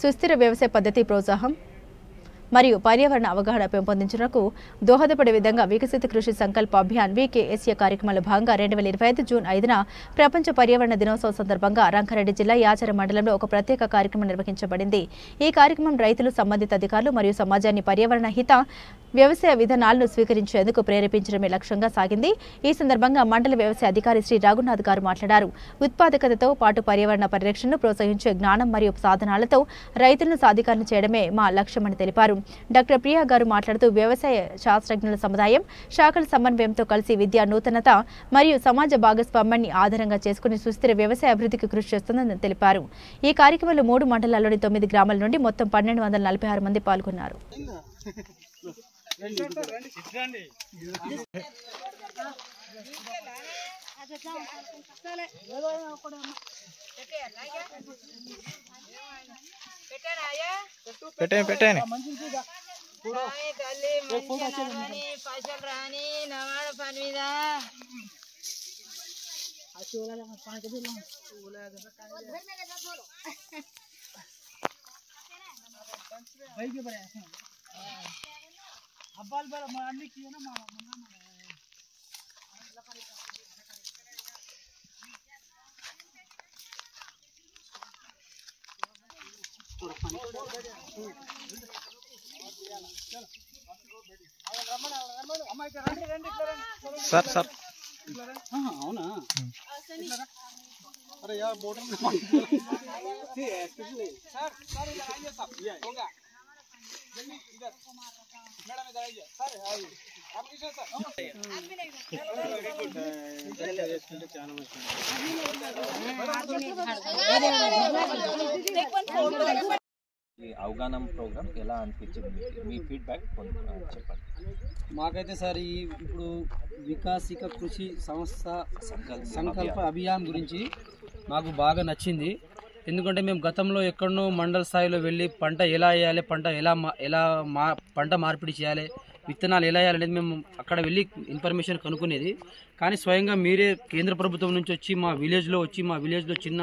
సుస్థిర వ్యవసాయ పద్ధతి ప్రోత్సాహం మరియు పర్యావరణ అవగాహన పెంపొందించుటకు దోహదపడే విధంగా వికసిత కృషి సంకల్ప అభియాన్ వికేఎస్ఏ కార్యక్రమంలో భాగంగా 2025 జూన్ 5న ప్రపంచ పర్యావరణ దినోత్సవం సందర్భంగా రంగారెడ్డి జిల్లా యాచర మండలంలో ఒక ప్రత్యేక కార్యక్రమం నిర్వహించబడింది। ఈ కార్యక్రమం రైతులు, సంబంధిత అధికారులు మరియు సమాజాన్ని పర్యావరణ హిత వ్యవసాయ విధానాలను స్వీకరించేందుకు ప్రేరేపించడమే లక్ష్యంగా సాగింది। ఈ సందర్భంగా మండల వ్యవసాయ అధికారి శ్రీ రఘునాథ్ గారు మాట్లాడారు। ఉత్పాదకతతో పాటు పర్యావరణ పరిరక్షణను ప్రోత్సహించే జ్ఞానం మరియు సాధనాలతో రైతులను సాధికారణ చేయడమే మా లక్ష్యమని తెలిపారు। డాక్టర్ ప్రియా గారు మాట్లాడుతూ వ్యవసాయ శాస్త్రజ్ఞుల సముదాయం, శాఖల సమన్వయంతో కలిసి విద్యా నూతనత మరియు సమాజ భాగస్వామ్యాన్ని ఆధారంగా చేసుకుని సుస్థిర వ్యవసాయ అభివృద్ధికి కృషి చేస్తుందని తెలిపారు। ఈ కార్యక్రమంలో 3 మండలాల్లోని 9 గ్రామాల నుండి మొత్తం 1246 మంది పాల్గొన్నారు। सर सर అవునా अरे यार बॉर्डर में सर सर इधर आइए सब ये होगा जल्दी इधर मैडम इधर आइए सर आइए आप किसे सर वेरी गुड पहले वेस्टुंटे చాలా మంచిది ఈ అవగాహన ప్రోగ్రామ్ ఎలా అనిపించింది, మీ ఫీడ్‌బ్యాక్ చెప్పండి। మాకైతే సార్ ఇప్పుడు వికాసిక కృషి సంస్థ సంకల్ప అభియాన్ గురించి మాకు బాగా నచ్చింది। ఎందుకంటే మేము గతంలో ఎక్కడనో మండల స్థాయిలో వెళ్ళి పంట ఎలా వేయాలి, పంట మార్పిడి చేయాలి, విత్తనాలు ఎలా వేయాలనేది మేము అక్కడ వెళ్ళి ఇన్ఫర్మేషన్ కనుక్కునేది। కానీ స్వయంగా మీరే కేంద్ర ప్రభుత్వం నుంచి వచ్చి మా విలేజ్లో చిన్న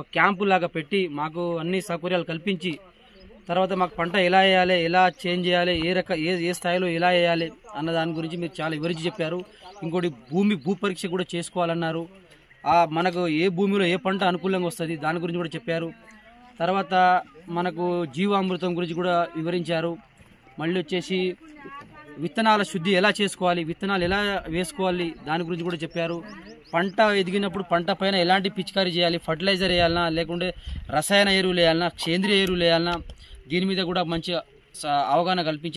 ఒక క్యాంపు లాగా పెట్టి మాకు అన్ని సౌకర్యాలు కల్పించి తర్వాత మాకు పంట ఎలా వేయాలి, ఎలా చేంజ్ చేయాలి, ఏ స్థాయిలో ఎలా వేయాలి అన్న దాని గురించి మీరు చాలా వివరించి చెప్పారు। ఇంకోటి భూ పరీక్ష కూడా చేసుకోవాలన్నారు। మనకు ఏ భూమిలో ఏ పంట అనుకూలంగా వస్తుంది దాని గురించి కూడా చెప్పారు। తర్వాత మనకు జీవామృతం గురించి కూడా వివరించారు। మళ్ళీ వచ్చేసి విత్తనాల శుద్ధి ఎలా చేసుకోవాలి, విత్తనాలు ఎలా వేసుకోవాలి దాని గురించి కూడా చెప్పారు। పంట ఎదిగినప్పుడు పంట పైన ఎలాంటి పిచికారీ చేయాలి, ఫర్టిలైజర్ వేయాలన్నా లేకుంటే రసాయన ఎరువులు వేయాలన్నా, సేంద్రియ ఎరువులు వేయాలన్నా, దీని మీద కూడా మంచి అవగాహన కల్పించారు।